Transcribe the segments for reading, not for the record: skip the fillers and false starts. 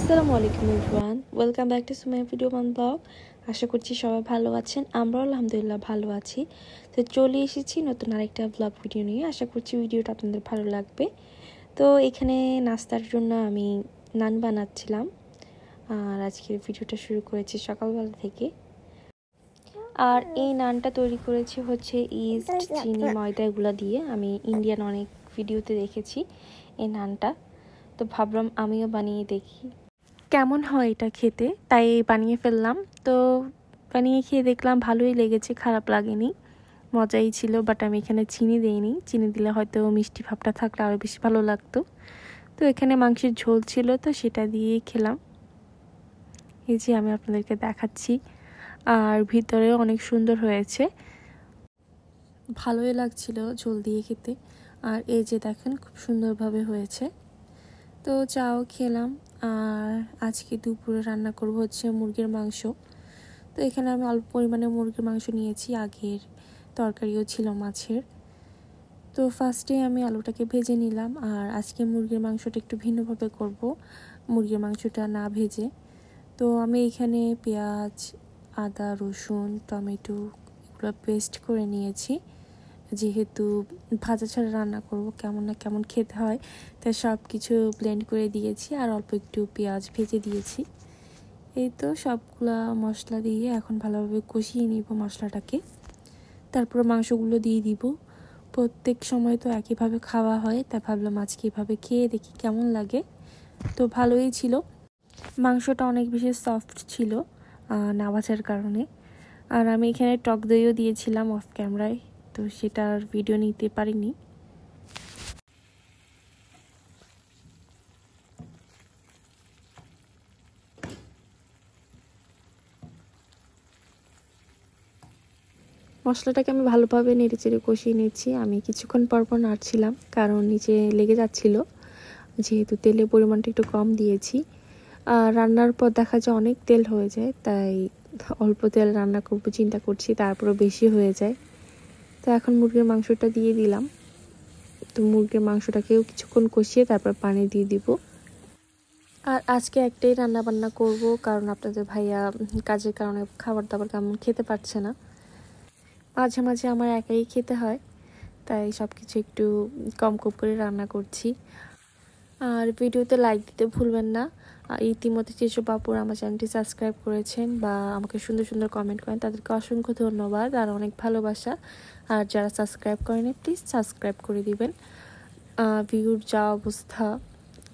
আসসালামু আলাইকুম everyone, welcome back to Sumaiya video one blog. আশা করছি সবাই ভালো আছেন, আমরাও আলহামদুলিল্লাহ ভালো আছি। তো চলে এসেছি নতুন আরেকটা ব্লগ ভিডিও নিয়ে। আশা করছি ভিডিওটা আপনাদের ভালো লাগবে। তো এখানে নাস্তার জন্য আমি নান বানাচ্ছিলাম, আর আজকের ভিডিওটা শুরু করেছি সকালবেলা থেকে। আর এই নানটা তৈরি করেছি হচ্ছে ইস্ট, চিনি, ময়দা এগুলো দিয়ে। আমি ইন্ডিয়ান অনেক ভিডিওতে দেখেছি এই নানটা, তো ভাবলাম আমিও বানিয়ে দেখি কেমন হয় এটা খেতে, তাই বানিয়ে ফেললাম। তো বানিয়ে খেয়ে দেখলাম ভালোই লেগেছে, খারাপ লাগেনি, মজাই ছিল। বাট আমি এখানে চিনি দিইনি, চিনি দিলে হয়তো মিষ্টি ভাবটা থাকলে আরও বেশি ভালো লাগতো। তো এখানে মাংসের ঝোল ছিল, তো সেটা দিয়েই খেলাম। এই যে আমি আপনাদেরকে দেখাচ্ছি, আর ভিতরে অনেক সুন্দর হয়েছে, ভালোই লাগছিল ঝোল দিয়ে খেতে। আর এই যে দেখেন খুব সুন্দরভাবে হয়েছে। তো চাও খেলাম। আর আজকে দুপুরে রান্না করব হচ্ছে মুরগির মাংস। তো এখানে আমি অল্প পরিমাণে মুরগির মাংস নিয়েছি, আগের তরকারিও ছিল মাছের। তো ফার্স্টে আমি আলুটাকে ভেজে নিলাম। আর আজকে মুরগির মাংসটা একটু ভিন্নভাবে করব, মুরগির মাংসটা না ভেজে। তো আমি এখানে পেঁয়াজ, আদা, রসুন, টমেটো এগুলো পেস্ট করে নিয়েছি, যেহেতু ভাজা ছাড়া রান্না করব, কেমন না কেমন খেতে হয়, তাই সব কিছু ব্লেন্ড করে দিয়েছি। আর অল্প একটু পেঁয়াজ ভেজে দিয়েছি। এই তো সবগুলা মশলা দিয়ে এখন ভালোভাবে কষিয়ে নিব মশলাটাকে। তারপর মাংসগুলো দিয়ে দিব। প্রত্যেক সময় তো একইভাবে খাওয়া হয়, তাই ভাবলাম আজকে এভাবে খেয়ে দেখি কেমন লাগে। তো ভালোই ছিল, মাংসটা অনেক বেশি সফট ছিল না ভাজার কারণে। আর আমি এখানে টক দইও দিয়েছিলাম অফ ক্যামেরায়, তো সেটার ভিডিও নিতে পারিনি। মশলাটাকে আমি ভালোভাবে নেড়েচেড়ে কষিয়ে নিচ্ছি। আমি কিছুক্ষণ পরপর নাড়ছিলাম, কারণ নিচে লেগে যাচ্ছিল, যেহেতু তেলের পরিমাণটা একটু কম দিয়েছি। আর রান্নার পর দেখা যায় অনেক তেল হয়ে যায়, তাই অল্প তেল রান্না করবো চিন্তা করছি, তারপরে বেশি হয়ে যায়। তো এখন মুরগির মাংসটা দিয়ে দিলাম। তো মুরগির মাংসটাকেও কিছুক্ষণ কষিয়ে তারপর পানি দিয়ে দিব। আর আজকে একটাই রান্না বান্না করব, কারণ আপনাদের ভাইয়া কাজের কারণে খাবার দাবার কেমন খেতে পারছে না। মাঝে মাঝে আমার একাই খেতে হয়, তাই সব কিছু একটু কম কম করে রান্না করছি। আর ভিডিওতে লাইক দিতে ভুলবেন না। ইতিমধ্যে যেসব আপুরা আমার চ্যানেলটি সাবস্ক্রাইব করেছেন বা আমাকে সুন্দর সুন্দর কমেন্ট করেন, তাদেরকে অসংখ্য ধন্যবাদ আর অনেক ভালোবাসা। আর যারা সাবস্ক্রাইব করেনি, প্লিজ সাবস্ক্রাইব করে দিবেন। ভিউর যা অবস্থা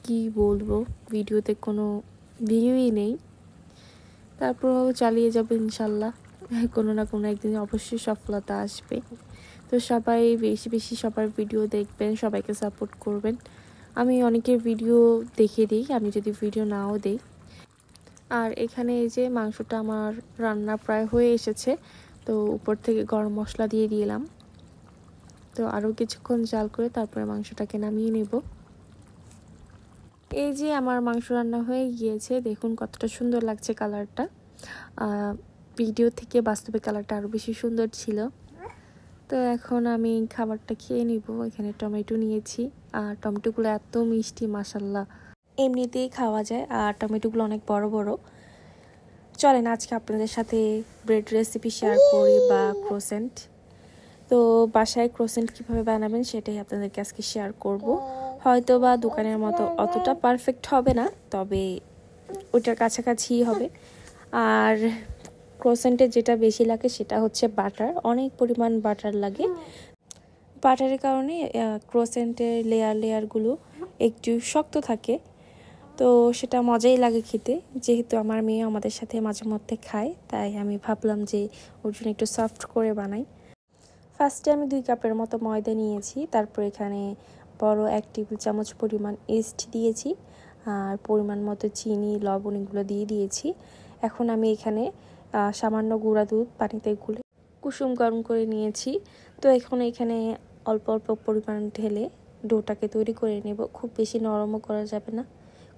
কি বলবো, ভিডিওতে কোনো ভিউই নেই। তারপরও চালিয়ে যাবো ইনশাল্লাহ, কোনো না কোনো একদিন অবশ্যই সফলতা আসবে। তো সবাই বেশি বেশি সবার ভিডিও দেখবেন, সবাইকে সাপোর্ট করবেন। আমি অনেকের ভিডিও দেখে দিই, আমি যদি ভিডিও নাও দিই। আর এখানে এই যে মাংসটা আমার রান্না প্রায় হয়ে এসেছে, তো উপর থেকে গরম মশলা দিয়ে দিলাম। তো আরও কিছুক্ষণ জাল করে তারপরে মাংসটাকে নামিয়ে নেব। এই যে আমার মাংস রান্না হয়ে গিয়েছে, দেখুন কতটা সুন্দর লাগছে কালারটা। ভিডিও থেকে বাস্তবে কালারটা আরও বেশি সুন্দর ছিল। তো এখন আমি খাবারটা খেয়ে নিব। এখানে টমেটো নিয়েছি, আর টমেটোগুলো এত মিষ্টি, মাশাল্লাহ, এমনিতেই খাওয়া যায়। আর টমেটোগুলো অনেক বড় বড়। চলেন আজকে আপনাদের সাথে ব্রেড রেসিপি শেয়ার করি, বা ক্রোসেন্ট। তো বাসায় ক্রোসেন্ট কীভাবে বানাবেন সেটাই আপনাদেরকে আজকে শেয়ার করব। হয়তো বা দোকানের মতো অতটা পারফেক্ট হবে না, তবে ওইটার কাছাকাছি হবে। আর ক্রোসেন্টের যেটা বেশি লাগে সেটা হচ্ছে বাটার, অনেক পরিমাণ বাটার লাগে। বাটারের কারণে ক্রোসেন্টের লেয়ারগুলো একটু শক্ত থাকে, তো সেটা মজাই লাগে খেতে। যেহেতু আমার মেয়ে আমাদের সাথে মাঝে মধ্যে খায়, তাই আমি ভাবলাম যে ওর জন্য একটু সফট করে বানাই। ফার্স্টে আমি 2 কাপের মতো ময়দা নিয়েছি, তারপর এখানে বড় 1 টেবিল চামচ পরিমাণ ইস্ট দিয়েছি, আর পরিমাণ মতো চিনি, লবণ এগুলো দিয়ে দিয়েছি। এখন আমি এখানে সামান্য গুঁড়া দুধ পানিতে গুলে কুসুম গরম করে নিয়েছি। তো এখন এখানে অল্প অল্প পরিমাণ ঢেলে ডোটাকে তৈরি করে নেব। খুব বেশি নরমও করা যাবে না,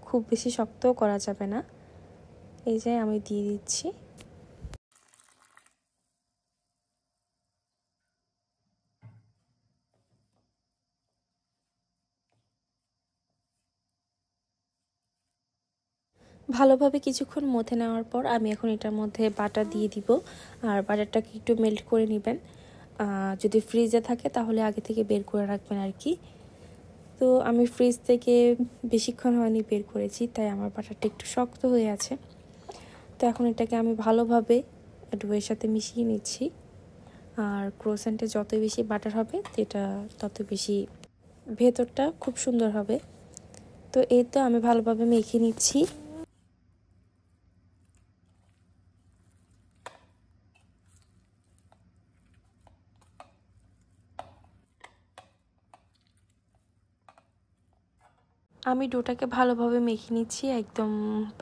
খুব বেশি শক্তও করা যাবে না। এই যে আমি দিয়ে দিচ্ছি। ভালোভাবে কিছুক্ষণ মথে নেওয়ার পর আমি এখন এটার মধ্যে বাটার দিয়ে দিব। আর বাটারটাকে একটু মেল্ট করে নেবেন। যদি ফ্রিজে থাকে তাহলে আগে থেকে বের করে রাখবেন আর কি। তো আমি ফ্রিজ থেকে বেশিক্ষণ হয়নি বের করেছি, তাই আমার বাটারটা একটু শক্ত হয়ে আছে। তো এখন এটাকে আমি ভালোভাবে ডোয়ের সাথে মিশিয়ে নিচ্ছি। আর ক্রোসেন্টে যত বেশি বাটার হবে এটা তত বেশি ভেতরটা খুব সুন্দর হবে। তো এই তো আমি ভালোভাবে মেখে নিচ্ছি। আমি ডোটাকে ভালোভাবে মেখে নিচ্ছি, একদম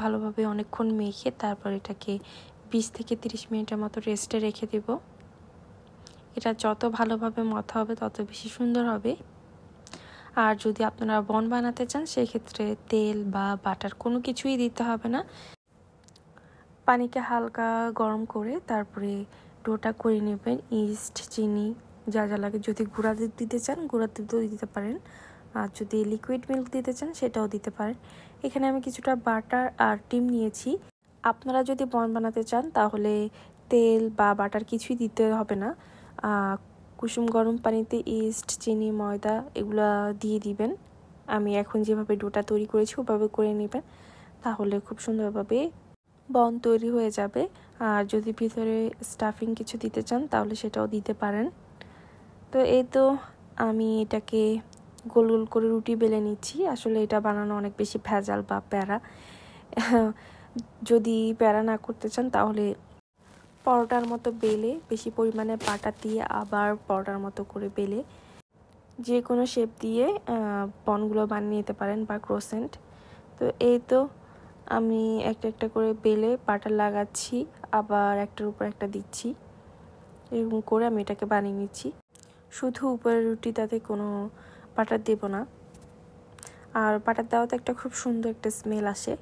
ভালোভাবে অনেকক্ষণ মেখে তারপর এটাকে 20 থেকে 30 মিনিটের মতো রেস্টে রেখে দেব। এটা যত ভালোভাবে মথা হবে তত বেশি সুন্দর হবে। আর যদি আপনারা বন বানাতে চান সেক্ষেত্রে তেল বা বাটার কোনো কিছুই দিতে হবে না। পানিকে হালকা গরম করে তারপরে ডোটা করে নেবেন। ইস্ট, চিনি যা যা লাগে, যদি গুঁড়া দুধ দিতে চান গুঁড়া দুধও দিতে পারেন, আর যদি লিকুইড মিল্ক দিতে চান সেটাও দিতে পারেন। এখানে আমি কিছুটা বাটার আর ডিম নিয়েছি। আপনারা যদি বন বানাতে চান তাহলে তেল বা বাটার কিছুই দিতে হবে না। কুসুম গরম পানিতে ইস্ট, চিনি, ময়দা এগুলো দিয়ে দিবেন। আমি এখন যেভাবে ডোটা তৈরি করেছি ওভাবে করে নেবেন, তাহলে খুব সুন্দরভাবে বন তৈরি হয়ে যাবে। আর যদি ভিতরে স্টাফিং কিছু দিতে চান তাহলে সেটাও দিতে পারেন। তো এই তো আমি এটাকে গোল গোল করে রুটি বেলে নিচ্ছি। আসলে এটা বানানো অনেক বেশি ভেজাল বা প্যারা। যদি প্যারা না করতে চান তাহলে পরোটার মতো বেলে বেশি পরিমাণে বাটার দিয়ে আবার পরোটার মতো করে বেলে যে কোনো শেপ দিয়ে বনগুলো বানিয়ে নিতে পারেন বা ক্রোসেন্ট। তো এই তো আমি একটা একটা করে বেলে বাটার লাগাচ্ছি, আবার একটার উপর একটা দিচ্ছি, এরকম করে আমি এটাকে বানিয়ে নিচ্ছি। শুধু উপরের রুটিটাতে কোনো বাটার দেব না। আর বাটার দেওয়াতে একটা খুব সুন্দর একটা স্মেল আসে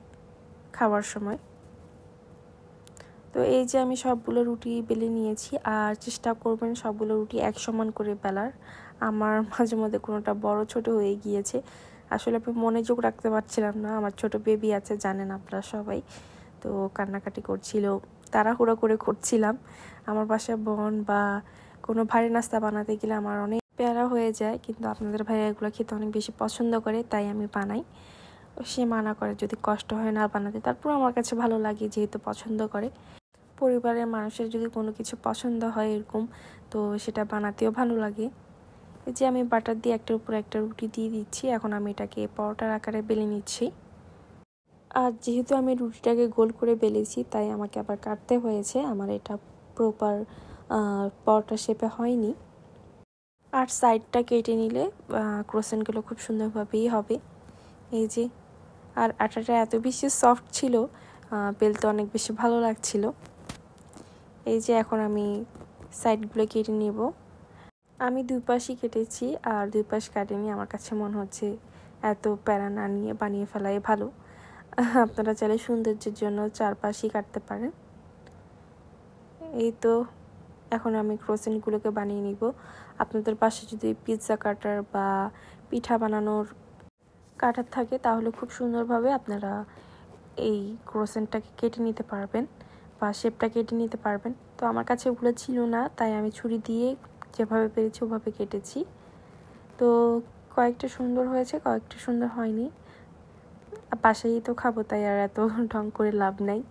খাওয়ার সময়। তো এই যে আমি সবগুলো রুটি বেলে নিয়েছি। আর চেষ্টা করবেন সবগুলো রুটি এক সমান করে বেলার। আমার মাঝে মধ্যে কোনোটা বড় ছোট হয়ে গিয়েছে, আসলে আমি মনোযোগ রাখতে পারছিলাম না। আমার ছোট বেবি আছে, জানেন আপনারা সবাই, তো কান্নাকাটি করছিল, তাড়াহুড়ো করে করছিলাম। আমার বাসায় বন বা কোনো ভারী নাস্তা বানাতে গেলে আমার অনেক প্যারা হয়ে যায়, কিন্তু আপনাদের ভাইয়া এগুলো খেতে অনেক বেশি পছন্দ করে, তাই আমি বানাই। সে মানা করে যদি কষ্ট হয় না বানাতে, তারপর আমার কাছে ভালো লাগে যেহেতু পছন্দ করে। পরিবারের মানুষের যদি কোনো কিছু পছন্দ হয় এরকম, তো সেটা বানাতেও ভালো লাগে। এই যে আমি বাটার দিয়ে একটার উপর একটা রুটি দিয়ে দিচ্ছি। এখন আমি এটাকে পরোটার আকারে বেলে নিচ্ছি। আর যেহেতু আমি রুটিটাকে গোল করে বেলেছি তাই আমাকে আবার কাটতে হয়েছে, আমার এটা প্রপার পরোটা শেপে হয়নি। আর সাইডটা কেটে নিলে ক্রোসেন্টগুলো খুব সুন্দরভাবেই হবে। এই যে, আর আটাটা এত বেশি সফট ছিল, বেলতে অনেক বেশি ভালো লাগছিল। এই যে এখন আমি সাইডগুলো কেটে নেব। আমি দুই পাশই কেটেছি, আর দুই পাশ কাটিনি। আমার কাছে মনে হচ্ছে এত প্যারা না নিয়ে বানিয়ে ফেলাই ভালো। আপনারা চাইলে সৌন্দর্যের জন্য চারপাশই কাটতে পারেন। এই তো এখন আমি ক্রোসেন্টগুলোকে বানিয়ে নিব। আপনাদের পাশে যদি পিৎজা কাটার বা পিঠা বানানোর কাটার থাকে তাহলে খুব সুন্দরভাবে আপনারা এই ক্রোসেন্টটাকে কেটে নিতে পারবেন বা শেপটা কেটে নিতে পারবেন। তো আমার কাছে ওগুলো ছিল না, তাই আমি ছুরি দিয়ে যেভাবে পেরেছি ওভাবে কেটেছি। তো কয়েকটা সুন্দর হয়েছে, কয়েকটা সুন্দর হয়নি। বাসায় তো খাবো, তাই আর এত ঢং করে লাভ নাই।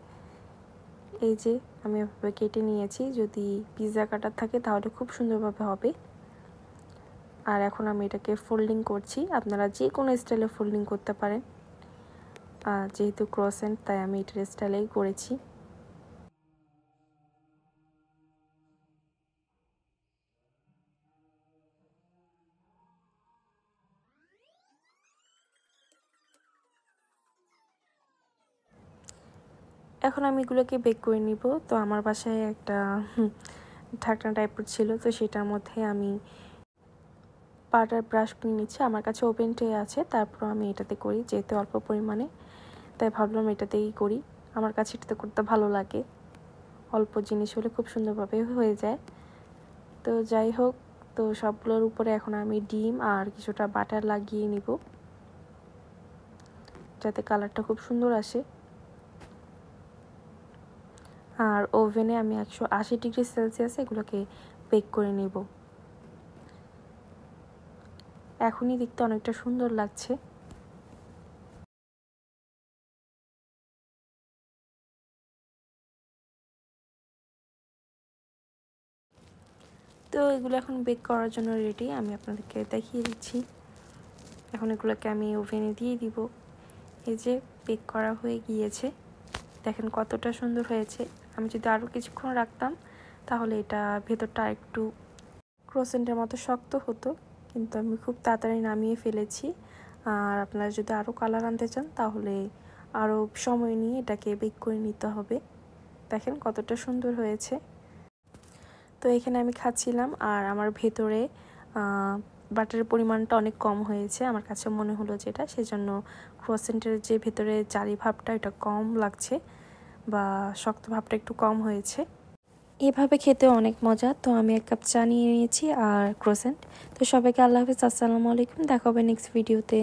এই যে আমি এভাবে কেটে নিয়েছি। যদি পিৎজা কাটার থাকে তাহলে খুব সুন্দরভাবে হবে। আর এখন আমি এটাকে ফোল্ডিং করছি। আপনারা যে কোনো স্টাইলে ফোল্ডিং করতে পারেন, যেহেতু ক্রোসেন্ট তাই আমি এটার স্টাইলেই করেছি। এখন আমি এগুলোকে বেক করে নিব। তো আমার বাসায় একটা ঢাকনা টাইপের ছিল, তো সেটার মধ্যে আমি বাটার ব্রাশ করে নিচ্ছি। আমার কাছে ওভেন ট্রে আছে, তারপর আমি এটাতে করি, যেহেতু অল্প পরিমাণে, তাই ভাবলাম এটাতেই করি। আমার কাছে এটাতে করতে ভালো লাগে, অল্প জিনিস হলে খুব সুন্দরভাবে হয়ে যায়। তো যাই হোক, তো সবগুলোর উপরে এখন আমি ডিম আর কিছুটা বাটার লাগিয়ে নিব, যাতে কালারটা খুব সুন্দর আসে। আর ওভেনে আমি 180 ডিগ্রি সেলসিয়াসে এগুলোকে বেক করে নেব। এখনই দেখতে অনেকটা সুন্দর লাগছে। তো এগুলো এখন বেক করার জন্য রেডি, আমি আপনাদেরকে দেখিয়ে দিচ্ছি। এখন এগুলোকে আমি ওভেনে দিয়ে দিব। এই যে বেক করা হয়ে গিয়েছে, দেখেন কতটা সুন্দর হয়েছে। আমি যদি আরও কিছুক্ষণ রাখতাম তাহলে এটা ভেতরটা একটু ক্রোসেন্টের মতো শক্ত হতো, কিন্তু আমি খুব তাড়াতাড়ি নামিয়ে ফেলেছি। আর আপনারা যদি আরও কালার আনতে চান তাহলে আরও সময় নিয়ে এটাকে বেক করে নিতে হবে। দেখেন কতটা সুন্দর হয়েছে। তো এখানে আমি খাচ্ছিলাম আর আমার ভেতরে বাটারের পরিমাণটা অনেক কম হয়েছে, আমার কাছে মনে হলো যেটা, সেজন্য ক্রোসেন্টের যে ভেতরে জালি ভাবটা এটা কম লাগছে বা শক্ত ভাবটা একটু কম হয়েছে। এভাবে খেতে অনেক মজা। তো আমি 1 কাপ চা নিয়ে নিয়েছি আর ক্রোসেন্ট। তো সবাইকে আল্লাহ হাফেজ, আসসালামু আলাইকুম, দেখা হবে নেক্সট ভিডিওতে।